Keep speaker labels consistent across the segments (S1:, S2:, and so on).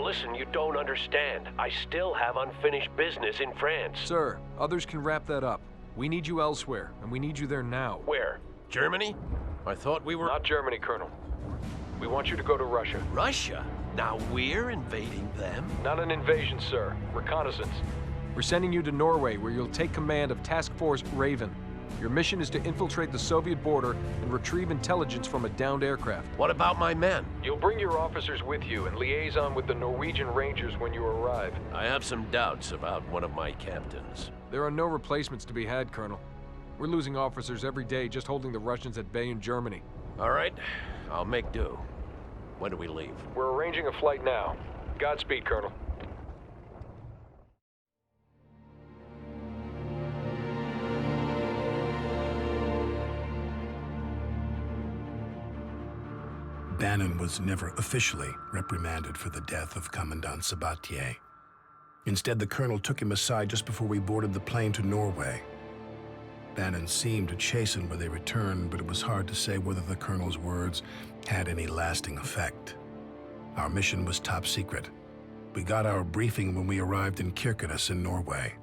S1: Listen, you don't understand. I still have unfinished business in France.
S2: Sir, others can wrap that up. We need you elsewhere, and we need you there now.
S1: Where? Germany? I thought we were...
S3: Not Germany, Colonel. We want you to go to Russia.
S1: Russia? Now we're invading them?
S3: Not an invasion, sir. Reconnaissance.
S2: We're sending you to Norway, where you'll take command of Task Force Raven. Your mission is to infiltrate the Soviet border and retrieve intelligence from a downed aircraft.
S1: What about my men?
S3: You'll bring your officers with you and liaison with the Norwegian Rangers when you arrive.
S1: I have some doubts about one of my captains.
S2: There are no replacements to be had, Colonel. We're losing officers every day just holding the Russians at bay in Germany.
S1: All right, I'll make do. When do we leave?
S3: We're arranging a flight now. Godspeed, Colonel.
S4: Bannon was never officially reprimanded for the death of Commandant Sabatier. Instead, the colonel took him aside just before we boarded the plane to Norway. Bannon seemed to chasten when they returned, but it was hard to say whether the colonel's words had any lasting effect. Our mission was top secret. We got our briefing when we arrived in Kirkenes in Norway.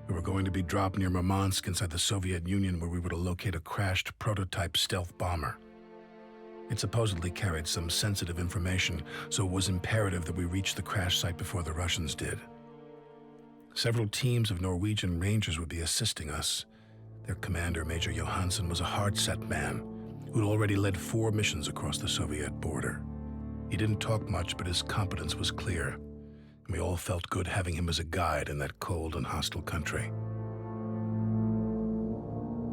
S4: We were going to be dropped near Murmansk inside the Soviet Union, where we were to locate a crashed prototype stealth bomber. It supposedly carried some sensitive information, so it was imperative that we reach the crash site before the Russians did. Several teams of Norwegian Rangers would be assisting us. Their commander, Major Johansson, was a hard-set man who'd already led 4 missions across the Soviet border. He didn't talk much, but his competence was clear, and we all felt good having him as a guide in that cold and hostile country.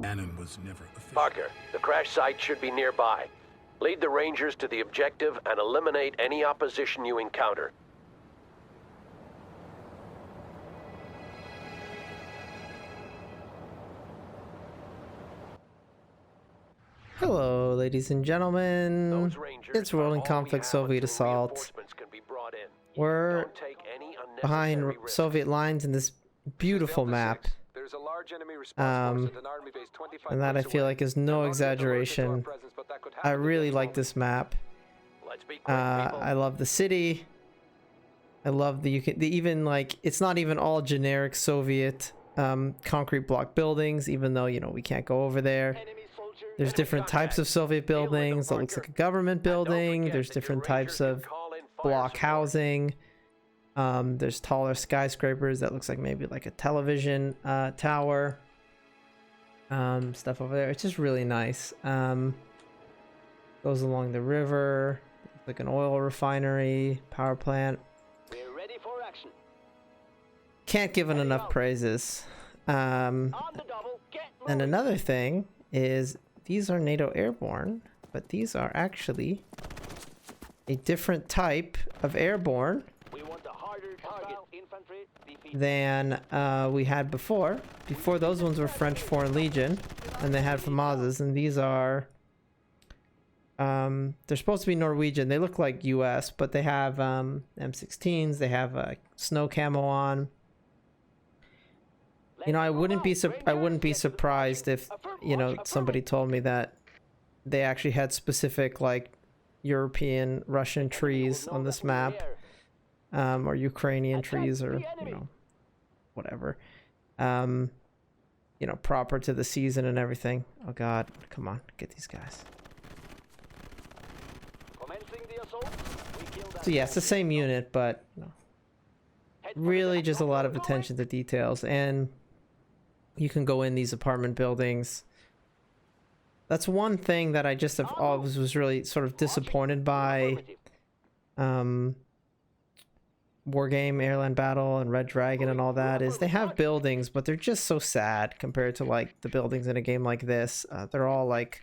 S4: Bannon was never official.
S1: Parker, the crash site should be nearby. Lead the Rangers to the objective and eliminate any opposition you encounter.
S5: Hello, ladies and gentlemen. It's Rolling Conflict Soviet Assault. We're behind Soviet lines in this beautiful map. And that I feel like is no exaggeration. I really like this map. I love the city. I love the even like it's not even all generic Soviet concrete block buildings, even though we can't go over there. There's different types of Soviet buildings that looks like a government building. There's different types of block housing. There's taller skyscrapers that looks like maybe like a television tower. Stuff over there. It's just really nice. Goes along the river, like an oil refinery, power plant.
S6: We're ready for action.
S5: Can't give it enough praises. And another thing is these are NATO airborne, but these are actually a different type of airborne than we had before. Before, those ones were French Foreign Legion, and they had FAMASs, and these are they're supposed to be Norwegian. They look like US, but they have M16s. They have snow camo on. I wouldn't be surprised if somebody told me that they actually had specific like European Russian trees on this map, or Ukrainian trees, or whatever, proper to the season and everything. Oh God, come on, get these guys. So yeah, it's the same unit, but really just a lot of attention to details, and you can go in these apartment buildings. That's one thing that I just have always was really sort of disappointed by War Game, Airland Battle, and Red Dragon and all that, is they have buildings, but they're just so sad compared to like the buildings in a game like this. They're all like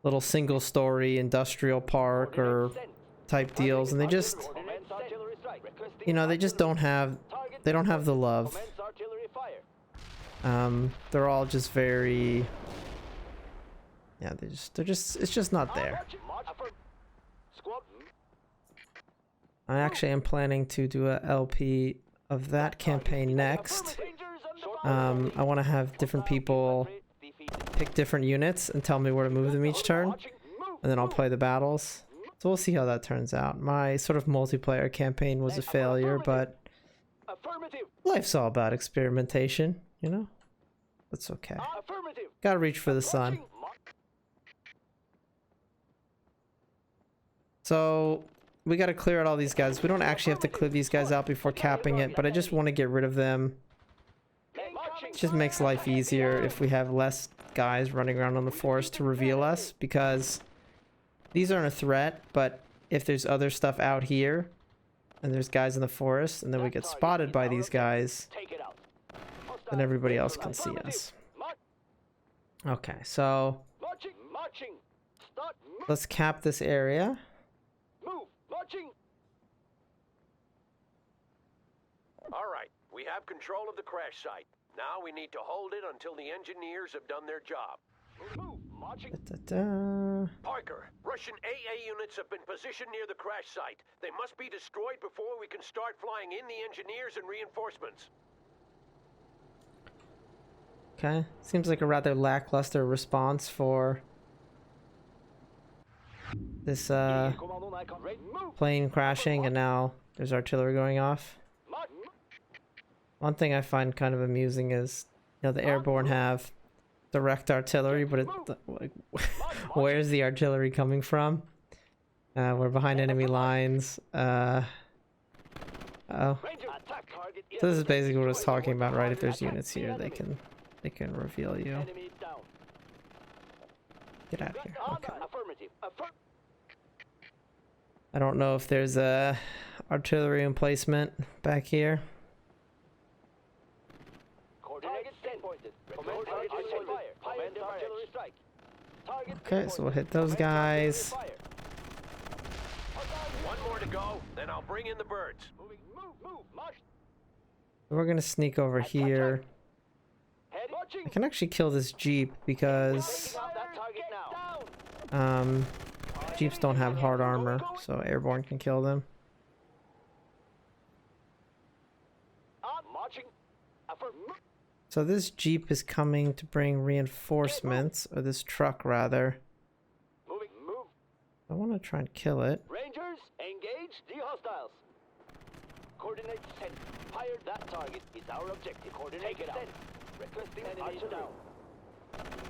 S5: little single-story industrial park or type deals, and they just they just don't have the love. They're all just very it's just not there. I actually am planning to do a LP of that campaign next. I want to have different people pick different units and tell me where to move them each turn, and then I'll play the battles. So we'll see how that turns out. My sort of multiplayer campaign was a failure, but
S6: Affirmative.
S5: life's all about experimentation, you know? That's okay.
S6: Affirmative.
S5: Gotta reach for the sun.
S6: Approaching.
S5: So we gotta clear out all these guys. We don't actually have to clear these guys out before capping it, but I just want to get rid of them. It just makes life easier if we have less guys running around on the forest to reveal us, because these aren't a threat, but if there's other stuff out here and there's guys in the forest and then we get spotted by these guys,
S6: Take it out.
S5: then everybody else can see us. Okay, so
S6: Marching. Marching. Start.
S5: let's cap this area.
S6: Move. Marching.
S1: All right, we have control of the crash site. Now we need to hold it until the engineers have done their job.
S6: Move. Marching.
S5: Da-da.
S1: Parker, Russian AA units have been positioned near the crash site. They must be destroyed before we can start flying in the engineers and reinforcements.
S5: Okay, seems like a rather lackluster response for this
S6: Commandant Icon. Ready. Move.
S5: plane crashing, and now there's artillery going off.
S6: March.
S5: One thing I find kind of amusing is, you know, the airborne have direct artillery, but like, where's the artillery coming from? We're behind enemy lines. Oh.
S6: Ranger. Attack target.
S5: So this is basically what I was talking about, right? If there's units here, they can reveal you.
S6: Enemy down.
S5: Get out of here. Okay.
S6: Affirmative.
S5: I don't know if there's a artillery emplacement back here.
S6: Coordinates pinpointed. Commander artillery strike. Target
S5: Okay, so we'll hit those guys.
S1: One more to go, then I'll bring in the birds.
S6: Moving. Move. March.
S5: We're gonna sneak over here.
S6: Head. Marching.
S5: I can actually kill this Jeep because
S6: Taking out that target now.
S5: Jeeps don't have hard armor, so airborne can kill them.
S6: Marching. Affirmative.
S5: So this Jeep is coming to bring reinforcements, or this truck rather.
S6: Moving. Move.
S5: I want to try and kill it.
S6: Rangers, engage the hostiles. Coordinates sent. Fire that target is our objective. Coordinates sent. Requesting enemies down.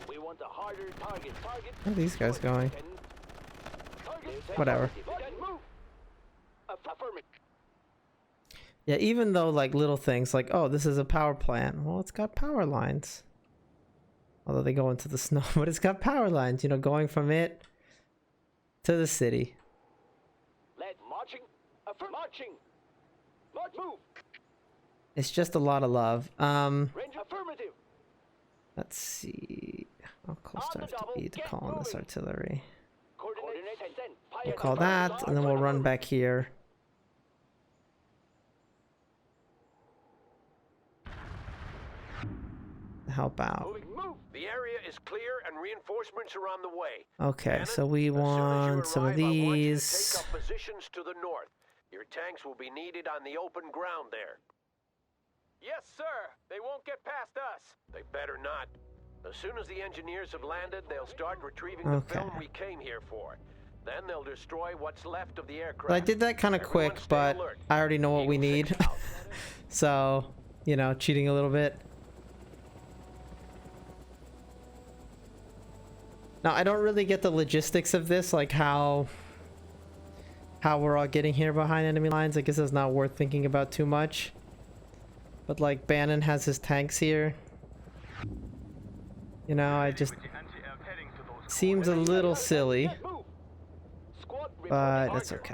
S6: We want a harder target.
S5: Where are these guys going?
S6: Target.
S5: Whatever.
S6: Move. Affirmative.
S5: Yeah, even though like little things like, oh, this is a power plant. Well, it's got power lines. Although they go into the snow, but it's got power lines, you know, going from it to the city.
S6: Lead. Marching. Marching. March. Move.
S5: It's just a lot of love.
S6: Ranger. Affirmative.
S5: Let's see. How close
S6: On
S5: do I
S6: the
S5: have to
S6: double,
S5: be to
S6: get
S5: call in this
S6: moving.
S5: artillery?
S6: Coordinates sent.
S5: We'll call that, and then we'll run back here. Help out.
S6: Moving. Move.
S1: The area is clear and reinforcements are on the way.
S5: Okay,
S1: Cannon,
S5: so we
S1: as soon as you
S5: want some of
S1: arrive, I want you to
S5: these.
S1: take up positions to the north. Your tanks will be needed on the open ground there.
S3: Yes, sir. They won't get past us.
S1: They better not. As soon as the engineers have landed, they'll start retrieving
S5: Okay.
S1: the film we came here for. Then they'll destroy what's left of the aircraft.
S5: Well, I did that kind of
S1: Everyone
S5: quick,
S1: stay
S5: but
S1: alert.
S5: I already know what we
S1: Eagle
S5: need.
S1: 6 out.
S5: So, you know, cheating a little bit. Now, I don't really get the logistics of this, like how we're all getting here behind enemy lines. I guess it's not worth thinking about too much. But like, Bannon has his tanks here. You know, I just... Seems a little silly,
S6: Move. Squad.
S5: but that's okay.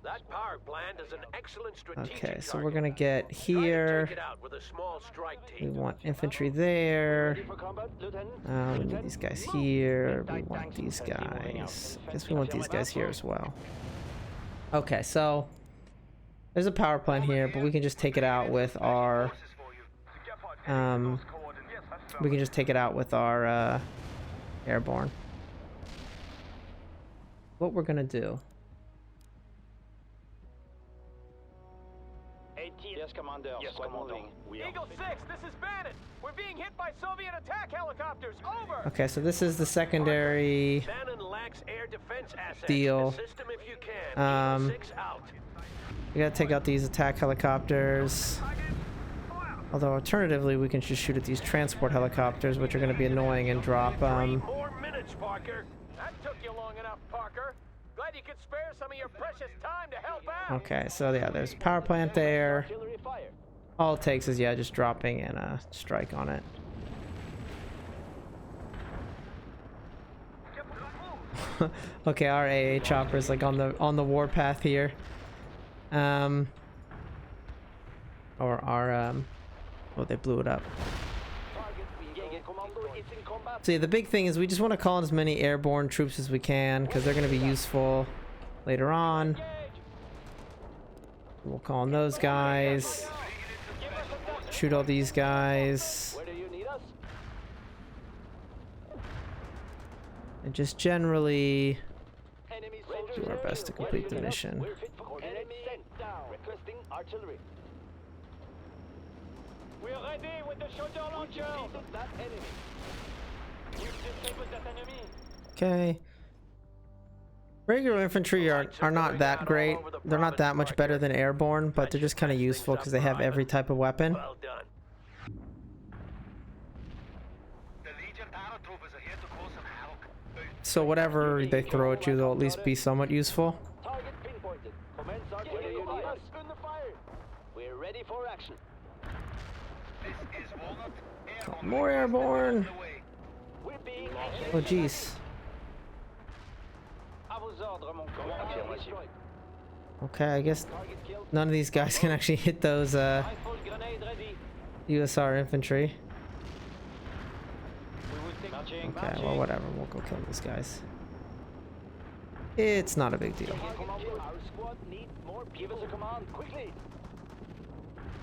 S1: That power plant is an excellent strategic
S5: Okay, so
S1: target.
S5: we're gonna get
S1: Try to
S5: here.
S1: take it out with a small strike
S5: We
S1: team.
S5: want infantry there.
S6: Ready for combat, Lieutenant?
S5: We need these guys here. We want these guys. I guess we want these guys here as well. Okay, so there's a power plant here, but we can just take it out with our airborne. What we're gonna do?
S6: Yes, Commander. Commander.
S1: Yes,
S6: Squad
S1: Commander.
S6: moving.
S1: Eagle 6, this is Bannon. We're being hit by Soviet attack helicopters. Over.
S5: Okay, so this is the secondary
S1: Bannon lacks air defense assets.
S5: deal.
S1: Assist him if you can. Eagle 6 out.
S5: We gotta take out these attack helicopters. Although alternatively, we can just shoot at these transport helicopters, which are gonna be annoying and drop.
S1: 3 more minutes, Parker. That took you long enough, Parker. Glad you could spare some of your precious time to help out.
S5: Okay, so yeah, there's a power plant there.
S6: Artillery fire.
S5: All it takes is, yeah, just dropping and a strike on it. Okay, our AA chopper is like on the warpath here. Or our oh, they blew it up.
S6: Jäger Commando is in combat.
S5: So yeah, the big thing is we just want to call in as many airborne troops as we can because they're going to be useful later on. We'll call in those guys. Shoot all these guys.
S6: Where do you need us?
S5: And just generally
S6: Enemy
S5: do our best to complete the mission.
S6: We're fit for coordinate sent down. Requesting artillery.
S1: We're ready with the shoulder launcher.
S6: That enemy.
S1: We've disabled that enemy.
S5: Okay. Regular infantry are not that great. They're not that much better than airborne, but they're just kind of useful because they have every type of weapon.
S1: Well done.
S5: So whatever they throw at you, they'll at least be somewhat useful.
S6: Target pinpointed. Commence artillery. Where do you need us? In the fire. We're ready for action.
S5: More airborne.
S6: We're being
S5: Oh jeez.
S6: À vos ordres, mon commandant.
S5: Okay, I guess
S6: Target killed.
S5: none of these guys can actually hit those
S6: Rifle grenade ready.
S5: USR infantry.
S6: We will take matching.
S5: Okay, well whatever, we'll go kill these guys. It's not a big deal.
S6: Target killed. Our squad needs more people. Give us a command quickly.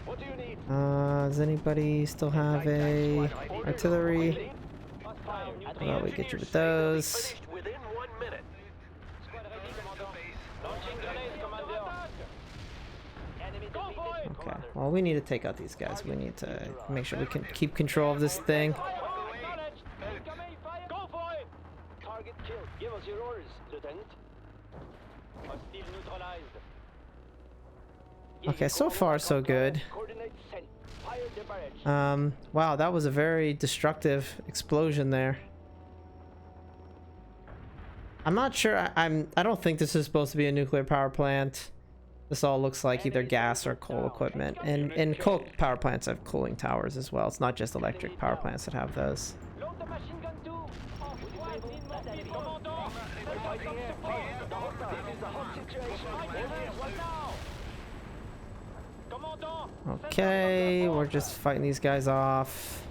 S6: What do you need?
S5: Does anybody still have a artillery? Well, we get rid of those.
S1: Finished within 1 minute.
S6: Squad ready, commandant. Launching grenade, commander. Enemy defeated,
S5: Okay,
S6: commander.
S5: well we need to take out these guys. We need to make sure we can keep control of this thing.
S6: Acknowledged. Incoming fire. Go for it. Target killed. Give us your orders, Lieutenant. Hostile neutralized.
S5: Okay, so far so good.
S6: Coordinates sent. Fire the barrage.
S5: Wow, that was a very destructive explosion there. I'm not sure. I don't think this is supposed to be a nuclear power plant. This all looks like either gas or coal equipment, and coal power plants have cooling towers as well. It's not just electric power plants that have those.
S6: Load the machine gun too. Squad need more people. Commandant. We're fighting here. This is a hot situation. What now? Commandant.
S5: Okay, we're just fighting these guys off.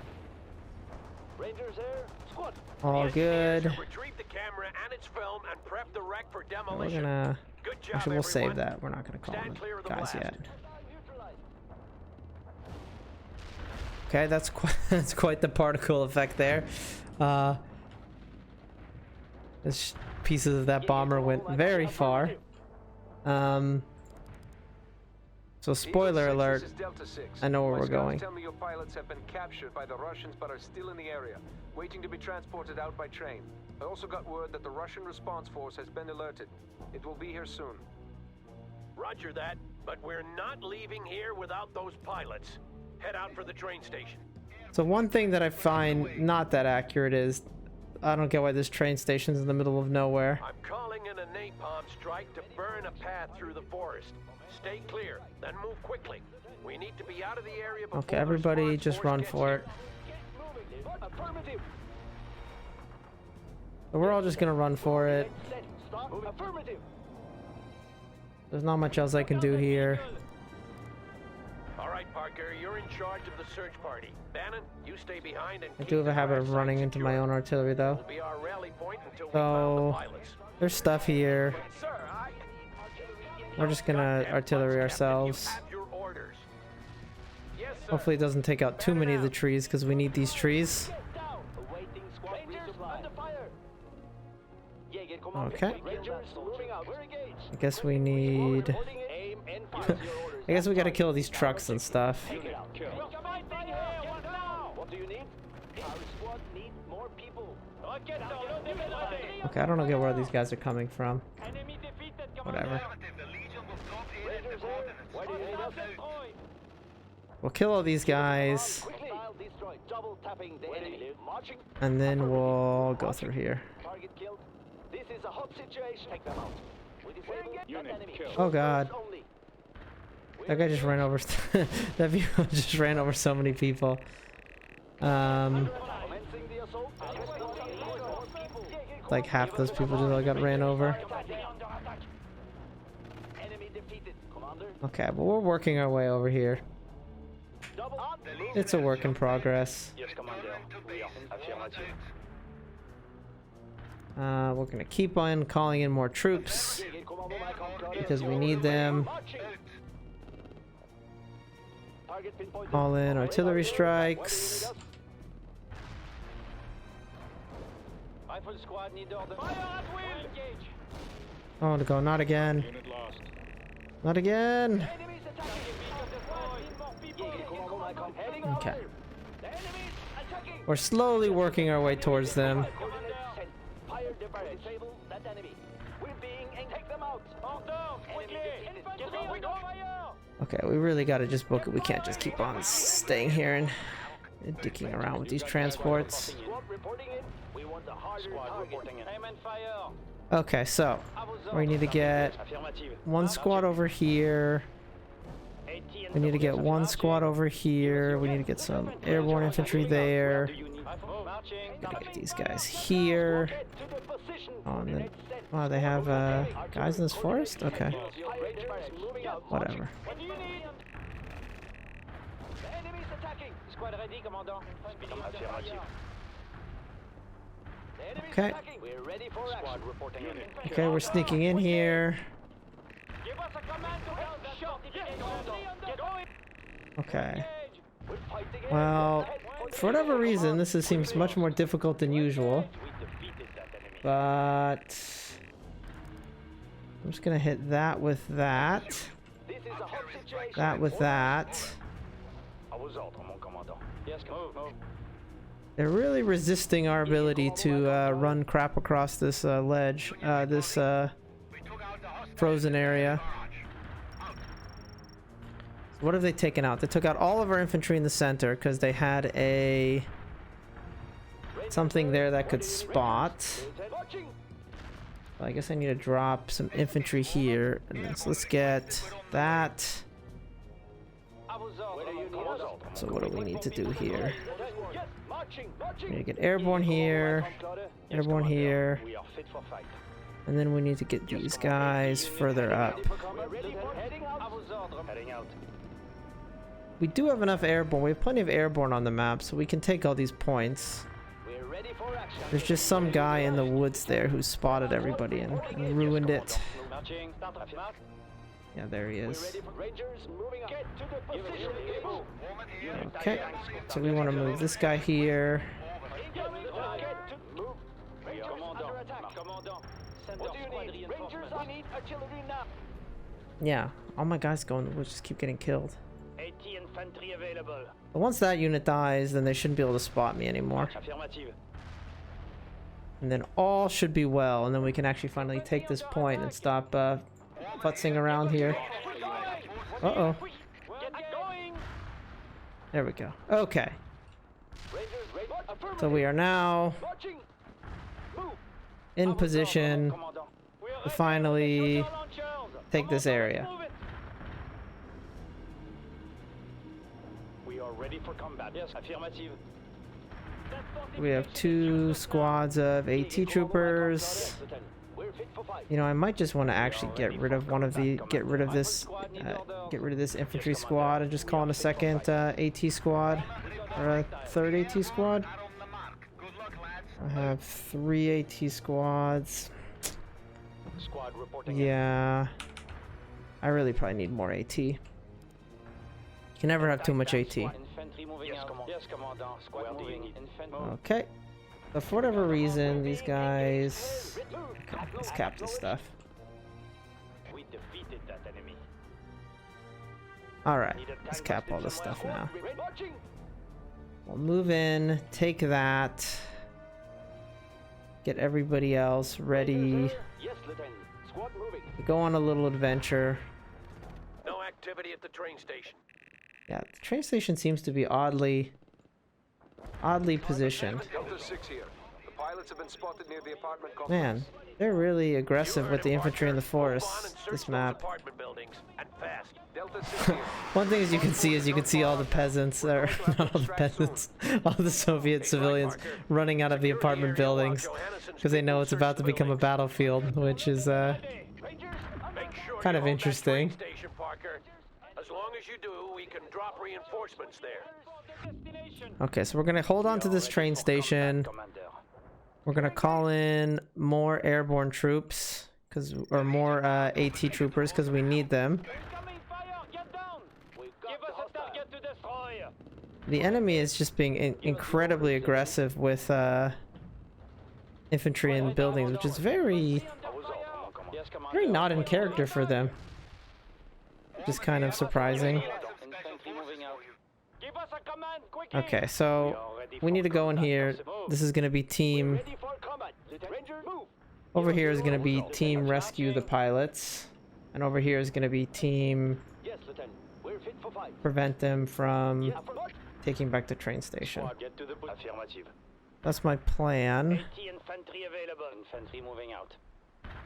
S6: Rangers here. Squad.
S5: All good.
S1: Retrieve the camera and its film and prep the wreck for
S5: We're
S1: demolition.
S5: gonna.
S1: Good job,
S5: Actually, we'll save
S1: everyone.
S5: that. We're not gonna call
S1: Stand
S5: them
S1: clear of the
S5: guys
S1: blast.
S5: yet.
S6: Neutralized.
S5: Okay, that's quite that's quite the particle effect there. This pieces of that bomber went very far. So spoiler alert, I know where we're going.
S2: Tell me your pilots have been captured by the Russians but are still in the area, waiting to be transported out by train. I also got word that the Russian response force has been alerted. It will be here soon.
S1: Roger that, but we're not leaving here without those pilots. Head out for the train station.
S5: So one thing that I find not that accurate is I don't get why this train station's in the middle of nowhere.
S1: I'm calling in a napalm strike to burn a path through the forest. Stay clear, then move quickly. We need to be out of the area before
S5: Okay,
S1: the
S5: everybody
S1: response
S5: just
S1: force
S5: run
S1: gets
S5: for
S1: here.
S5: it.
S6: Affirmative.
S5: So we're all just gonna run for it.
S6: Stop. Affirmative.
S5: There's not much else I can do here.
S1: All right, Parker, you're in charge of the search party. Bannon, you stay behind and
S5: I
S1: keep
S5: do have a
S1: the
S5: habit
S1: crash
S5: of
S1: site
S5: running into my
S1: secure.
S5: own artillery though.
S1: Will be our rally point until we
S5: So
S1: found the pilots.
S5: there's stuff here.
S1: Sir,
S5: We're just gonna artillery ourselves.
S1: You have your orders. Yes, sir.
S5: Hopefully it doesn't take out too many of the trees because we need these trees.
S6: Get down. Awaiting squad resupply. Under fire. Jäger commander.
S5: Okay.
S6: Rangers moving out. We're engaged.
S5: I guess we need
S6: Holding aim and fire. Your orders.
S5: I guess we gotta kill these trucks and stuff.
S6: What do you need? Our squad needs more people.
S5: Okay, I don't know where these guys are coming from. Whatever.
S6: Rangers here. Where do you need us?
S5: We'll kill all these guys,
S6: Hostile destroyed. Double tapping the enemy. Marching.
S5: and then we'll go through here.
S6: Target killed. This is a hot situation. Take them out. We disable that enemy.
S5: Oh god.
S6: Only.
S5: That guy just ran over. That vehicle just ran over so many people.
S6: Commencing the assault.
S5: Like half those people just got ran over.
S6: Enemy defeated. Commander.
S5: Okay, but we're working our way over here.
S6: Double.
S5: It's a work in progress.
S6: Yes, Commander. We are affirmative.
S5: We're gonna keep on calling in more troops because we need them.
S6: Target pinpointed.
S5: Call in artillery strikes.
S6: Rifle squad need order. Fire at will. Engage.
S5: Oh, to go! Not again! Not again!
S6: Enemies attacking. Heading
S5: Okay.
S6: over. The enemies attacking.
S5: We're slowly working our way towards them.
S6: Coordinates sent. Fire device. Disable that enemy. We're being take them out. Quickly. Infantry on fire.
S5: Okay, we really gotta just book it. We can't just keep on staying here and dicking around with these transports.
S6: Squad reporting in. We want a harder target. Aim and fire.
S5: Okay, so we need to get one squad over here. We need to get one squad over here. We need to get some airborne infantry there. Gotta get these guys here. Oh, and then, oh, they have guys in this forest? Okay, whatever.
S6: What do you need? The enemy's attacking. Squad ready, Commandant. The enemy's
S5: Okay.
S6: attacking. We're ready for action. Squad reporting in.
S5: Okay, we're sneaking in here.
S6: Give us a command to help that shot. Get going.
S5: Okay.
S6: We're fighting it.
S5: Well, for whatever reason, this seems much more difficult than usual.
S6: We defeated that enemy.
S5: But I'm just gonna hit that with that.
S6: This is a hot situation.
S5: That with that.
S6: I was out, mon commandant. Yes, move.
S5: They're really resisting our ability to run crap across this ledge, this frozen area. What have they taken out? They took out all of our infantry in the center because they had something there that could spot.
S6: Watching.
S5: I guess I need to drop some infantry here, and then, so let's get that.
S6: I was out. Where do you need us?
S5: So what do we need to do here?
S6: Yes, marching.
S5: We need to get airborne here, airborne here,
S6: We are fit for fight.
S5: and then we need to get these guys further up.
S6: We're ready for heading out. I was out. Heading out.
S5: We do have enough airborne. We have plenty of airborne on the map, so we can take all these points.
S6: We're ready for action.
S5: There's just some guy in the woods there who spotted everybody and ruined it.
S6: Marching.
S5: Yeah, there he
S6: We're
S5: is.
S6: ready for Rangers moving up. Get to the position.
S5: Okay, so we want to move this guy here.
S6: Get to move. Rangers under attack. Commandant. What do you need? Rangers, I need artillery now.
S5: Yeah, all my guys going will just keep getting killed.
S6: 80 infantry available.
S5: But once that unit dies, then they shouldn't be able to spot me anymore.
S6: Affirmative.
S5: And then all should be well, and then we can actually finally take this point and stop futzing around here. Uh-oh.
S6: Get going.
S5: There we go. Okay,
S6: Rangers, affirmative.
S5: so we are now
S6: Marching. Move.
S5: in position to finally take this area.
S6: We are ready for combat. Yes, affirmative.
S5: We have 2 squads of AT troopers.
S6: We're fit for fight.
S5: You know, I might just want to actually get rid of this infantry squad and just call in a second AT squad or a third AT squad. I have 3 AT squads.
S6: Squad reporting.
S5: Yeah, I really probably need more AT. You can never have too much AT.
S6: Infantry moving out. Yes, Commandant. Squad moving. Infantry.
S5: Okay. But for whatever reason, these guys... Okay, let's cap this stuff.
S6: We defeated that enemy.
S5: Alright, let's cap all this stuff now. We'll move in, take that. Get everybody else ready.
S6: Yes, Lieutenant. Squad moving.
S5: Go on a little adventure.
S1: No activity at the train station.
S5: Yeah, the train station seems to be oddly positioned.
S2: Delta 6 here. The pilots have been spotted near the apartment complex.
S5: Man, they're really aggressive with the infantry in the forest, this map.
S1: Apartment buildings and fast.
S2: Delta 6 here.
S5: One thing you can see all the peasants, or not all the peasants, all the Soviet civilians running out of the apartment buildings because they know it's about to become a battlefield, which is kind of interesting.
S1: As long as you do, we can drop reinforcements there.
S5: Okay, so we're gonna hold on to this train station. We're gonna call in more airborne troops, or more AT troopers, because we need them. The enemy is just being incredibly aggressive with infantry in buildings, which is very not in character for them. Just kind of surprising. Okay, so we need to go in here. This is going to be team... Over here is going to be team rescue the pilots. And over here is going to be team prevent them from taking back the train station. That's my plan.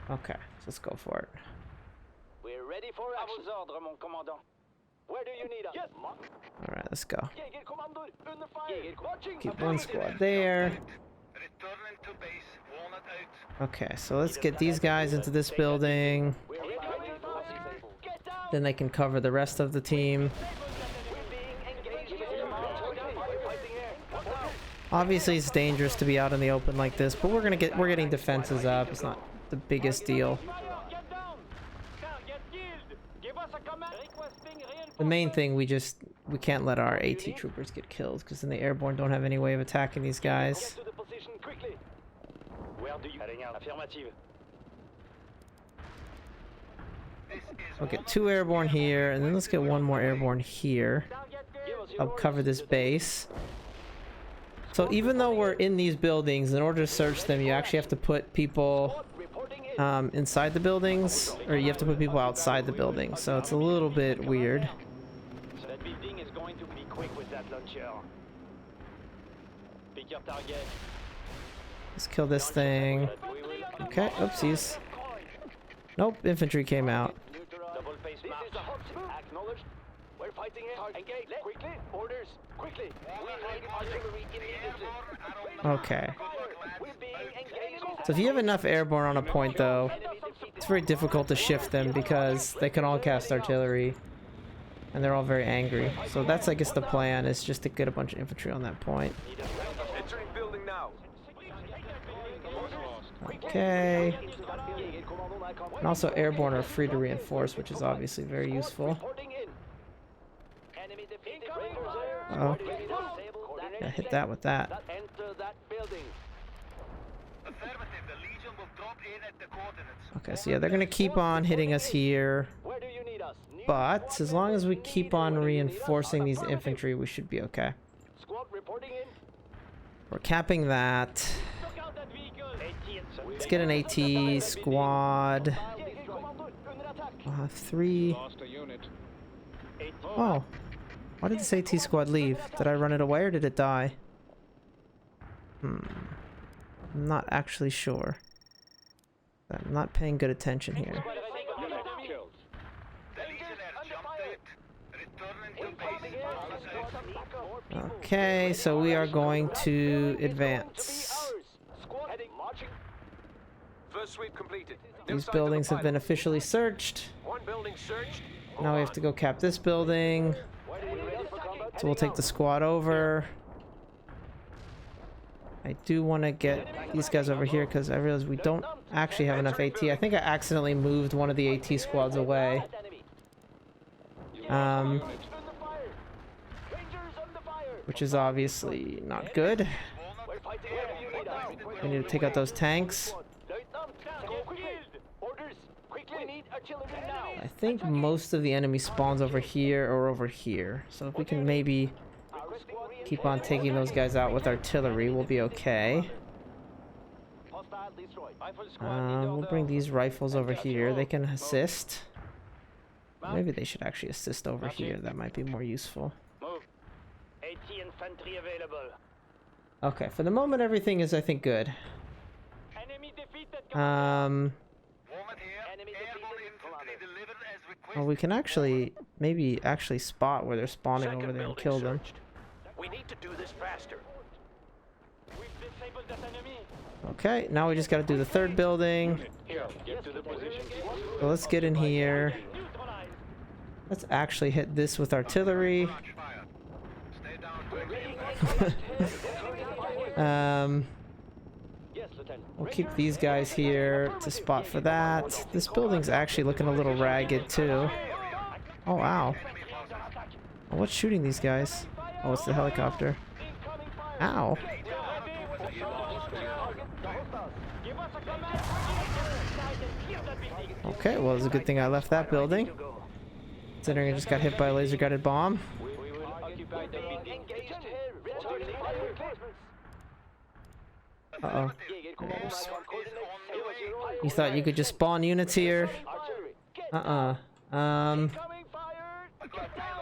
S5: Okay, so let's go for it.
S6: We're ready for action. Where do you need us? Yes.
S5: Alright, let's go. Keep one squad there. Okay, so let's get these guys into this building. Then they can cover the rest of the team. Obviously it's dangerous to be out in the open like this, but we're getting defenses up. It's not the biggest deal. The main thing, we can't let our AT troopers get killed, because then the airborne don't have any way of attacking these guys. We'll get 2 airborne here, and then let's get 1 more airborne here. I'll cover this base. So even though we're in these buildings, in order to search them, you actually have to put people inside the buildings, or you have to put people outside the building. So it's a little bit weird.
S6: That building is going to be quick with that launcher. Pick your target.
S5: Let's kill this thing. Okay, oopsies. Nope, infantry came out.
S6: Double face march. This is a hot acknowledged. We're fighting it. Engage. Quickly. Orders. Quickly. We need artillery immediately.
S5: Okay.
S6: We're being engaged.
S5: So if you have enough airborne on a point, though, it's very difficult to shift them because they can all cast artillery. And they're all very angry. So that's, I guess, the plan, is just to get a bunch of infantry on that point.
S2: Entering building now.
S5: Okay. And also airborne are free to reinforce, which is obviously very useful. Oh. Yeah, hit that with that. Okay, so yeah, they're gonna keep on hitting us here. But as long as we keep on reinforcing these infantry, we should be okay. We're capping that. Let's get an AT squad. I'll have 3. Oh. Why did this AT squad leave? Did I run it away or did it die? I'm not actually sure. I'm not paying good attention here. Okay, so we are going to advance.
S2: First sweep completed.
S5: These buildings have been officially searched. Now we have to go cap this building. So we'll take the squad over. I do want to get these guys over here because I realize we don't actually have enough AT. I think I accidentally moved one of the AT squads away. Which is obviously not good. We need to take out those tanks. I think most of the enemy spawns over here or over here. So if we can maybe keep on taking those guys out with artillery, we'll be okay. We'll bring these rifles over here. They can assist. Maybe they should actually assist over here. That might be more useful. Okay, for the moment everything is, I think, good. Well, we can actually, maybe actually spot where they're spawning over there and kill them.
S1: We need to do this faster.
S5: Okay, now we just gotta do the third building. So let's get in here. Let's actually hit this with artillery. We'll keep these guys here to spot for that. This building's actually looking a little ragged too. Oh wow. Oh, what's shooting these guys? Oh, it's the helicopter. Ow. Okay, well, it's a good thing I left that building, considering I just got hit by a laser guided bomb. Uh-oh. You thought you could just spawn units here?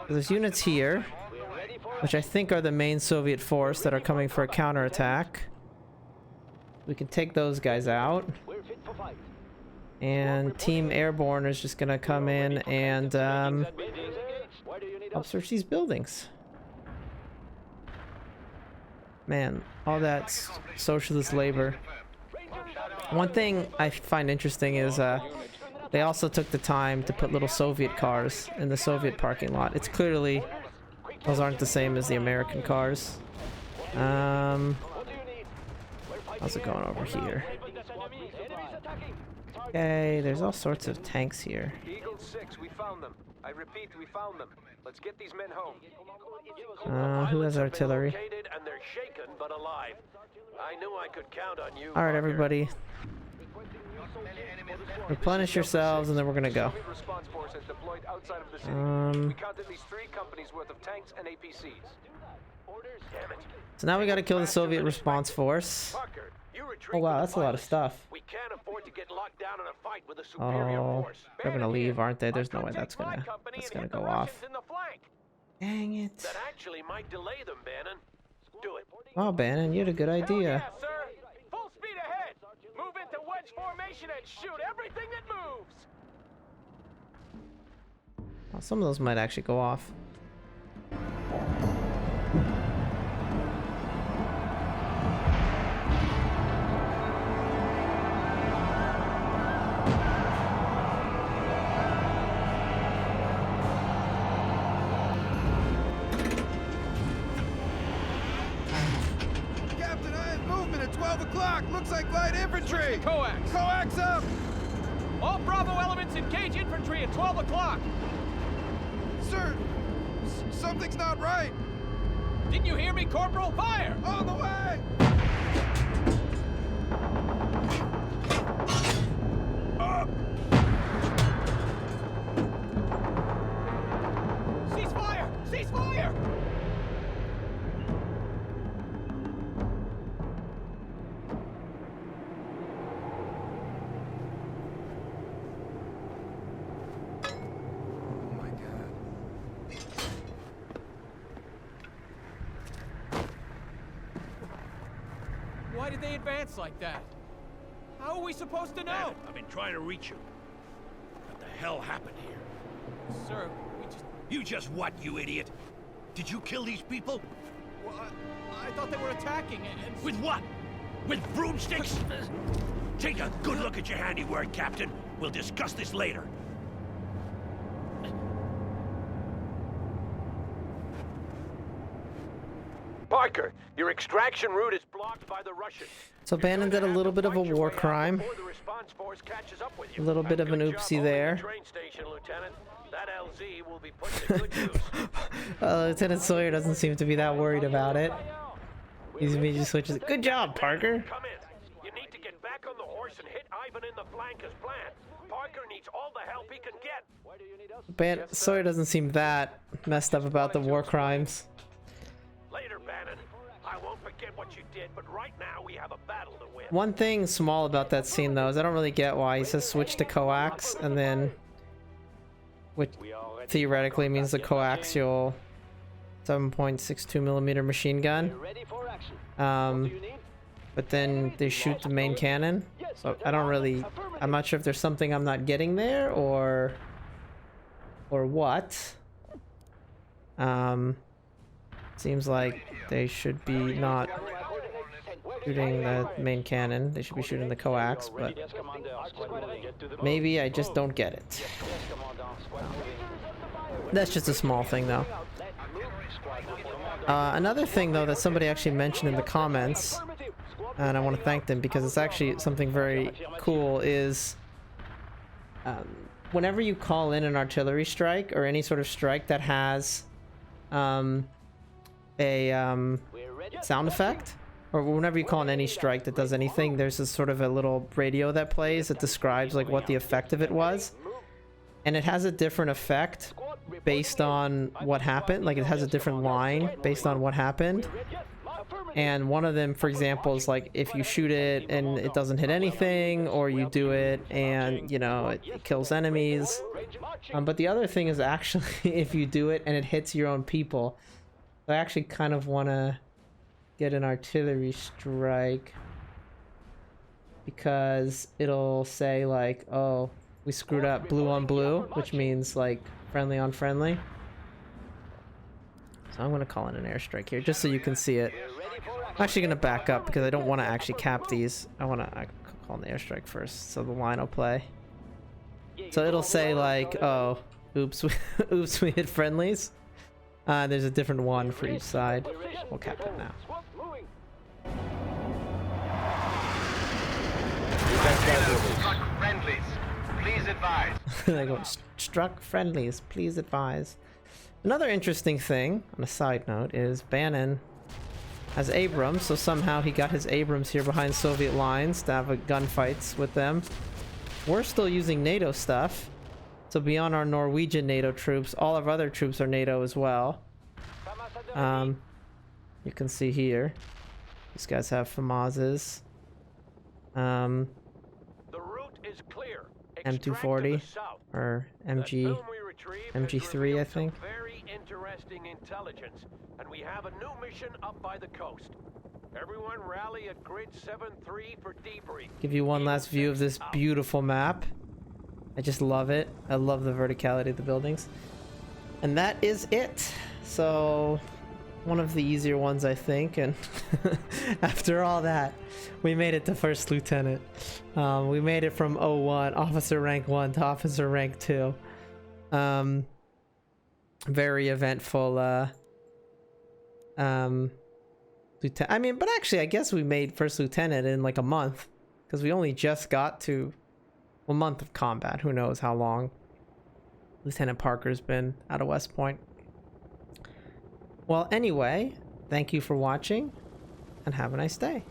S5: There's units here, which I think are the main Soviet force that are coming for a counterattack. We can take those guys out. And Team Airborne is just gonna come in and help search these buildings. Man, all that socialist labor. One thing I find interesting is they also took the time to put little Soviet cars in the Soviet parking lot. It's clearly those aren't the same as the American cars. How's it going over here? Okay, there's all sorts of tanks here.
S2: Eagle 6, we found them. I repeat, we found them. Let's get these men home.
S5: Who has artillery?
S1: And they're shaken but alive. I knew I could count on you.
S5: All right, everybody. Replenish yourselves, and then we're gonna go.
S2: Response force has deployed outside of the city. We count at least 3 companies worth of tanks and APCs.
S5: So now we gotta kill the Soviet response force. Oh wow, that's a lot of stuff.
S1: We can't afford to get locked down in a fight with a superior force.
S5: They're gonna leave, aren't they? There's no way that's gonna go off. Dang it.
S1: That actually might delay them, Bannon. Do it.
S5: Oh, Bannon, you had a good idea.
S1: Yeah, sir. Full speed ahead. Move into wedge formation and shoot everything that moves.
S5: Well, some of those might actually go off.
S7: Looks like light infantry!
S8: Coax!
S7: Coax up!
S8: All Bravo elements engage infantry at 12 o'clock!
S7: Sir, something's not right!
S8: Didn't you hear me, Corporal? Fire!
S7: On the way!
S8: Cease fire! Cease fire! Why did they advance like that? How are we supposed to know?
S9: I've been trying to reach you. What the hell happened here?
S8: Sir, we just...
S9: You just what, you idiot? Did you kill these people?
S8: Well, I thought they were attacking and...
S9: With what? With broomsticks? Take a good look at your handiwork, Captain. We'll discuss this later.
S1: Parker, your extraction route is blocked by the Russians.
S5: So Bannon did a little bit of a war crime. A little bit of an oopsie there. Lieutenant Sawyer doesn't seem to be that worried about it. He's immediately switches. Good job, Parker.
S1: Come in. You need to get back on the horse and hit Ivan in the flank as planned. Parker needs all the help he can get.
S6: Where do you need us?
S5: Sawyer doesn't seem that messed up about the war crimes.
S1: Later, Bannon. I won't forget what you did, but right now we have a battle to win.
S5: One thing small about that scene, though, is I don't really get why he says switch to coax, and then, which theoretically means the coaxial 7.62 millimeter machine gun.
S6: Ready for action.
S5: But then they shoot the main cannon. So I don't really, I'm not sure if there's something I'm not getting there or what. Seems like they should be not shooting the main cannon. They should be shooting the coax, but maybe I just don't get it. That's just a small thing, though. Another thing, though, that somebody actually mentioned in the comments, and I want to thank them because it's actually something very cool, is whenever you call in an artillery strike or any sort of strike that has a sound effect, or whenever you call in any strike that does anything, there's this sort of a little radio that plays that describes like what the effect of it was, and it has a different effect based on what happened. Like, it has a different line based on what happened. And one of them, for example, is like if you shoot it and it doesn't hit anything, or you do it and, you know, it kills enemies. But the other thing is actually if you do it and it hits your own people. I actually kind of want to get an artillery strike because it'll say like, oh, we screwed up, blue on blue, which means like friendly on friendly. So I'm going to call in an airstrike here just so you can see it. I'm actually going to back up because I don't want to actually cap these. I want to call in the airstrike first so the line will play. So it'll say like, oh, oops, oops, we hit friendlies. There's a different one for each side. We'll cap it now.
S10: Struck friendlies. Please advise.
S5: They go, struck friendlies. Please advise. Another interesting thing, on a side note, is Bannon has Abrams, so somehow he got his Abrams here behind Soviet lines to have a gunfights with them. We're still using NATO stuff. So beyond our Norwegian NATO troops, all of our other troops are NATO as well. You can see here, these guys have FAMASs.
S1: The route is clear.
S5: M240 or MG3, I think.
S1: Very interesting intelligence, and we have a new mission up by the coast. Everyone rally at grid 7-3 for debrief.
S5: Give you one last view of this beautiful map. I just love it. I love the verticality of the buildings. And that is it. So, one of the easier ones, I think. And after all that, we made it to First Lieutenant. We made it from 01, Officer Rank 1 to Officer Rank 2. Very eventful, Lieutenant. I mean, but actually, I guess we made First Lieutenant in like a month. Because we only just got to a month of combat. Who knows how long Lieutenant Parker's been out of West Point. Well, anyway, thank you for watching, and have a nice day.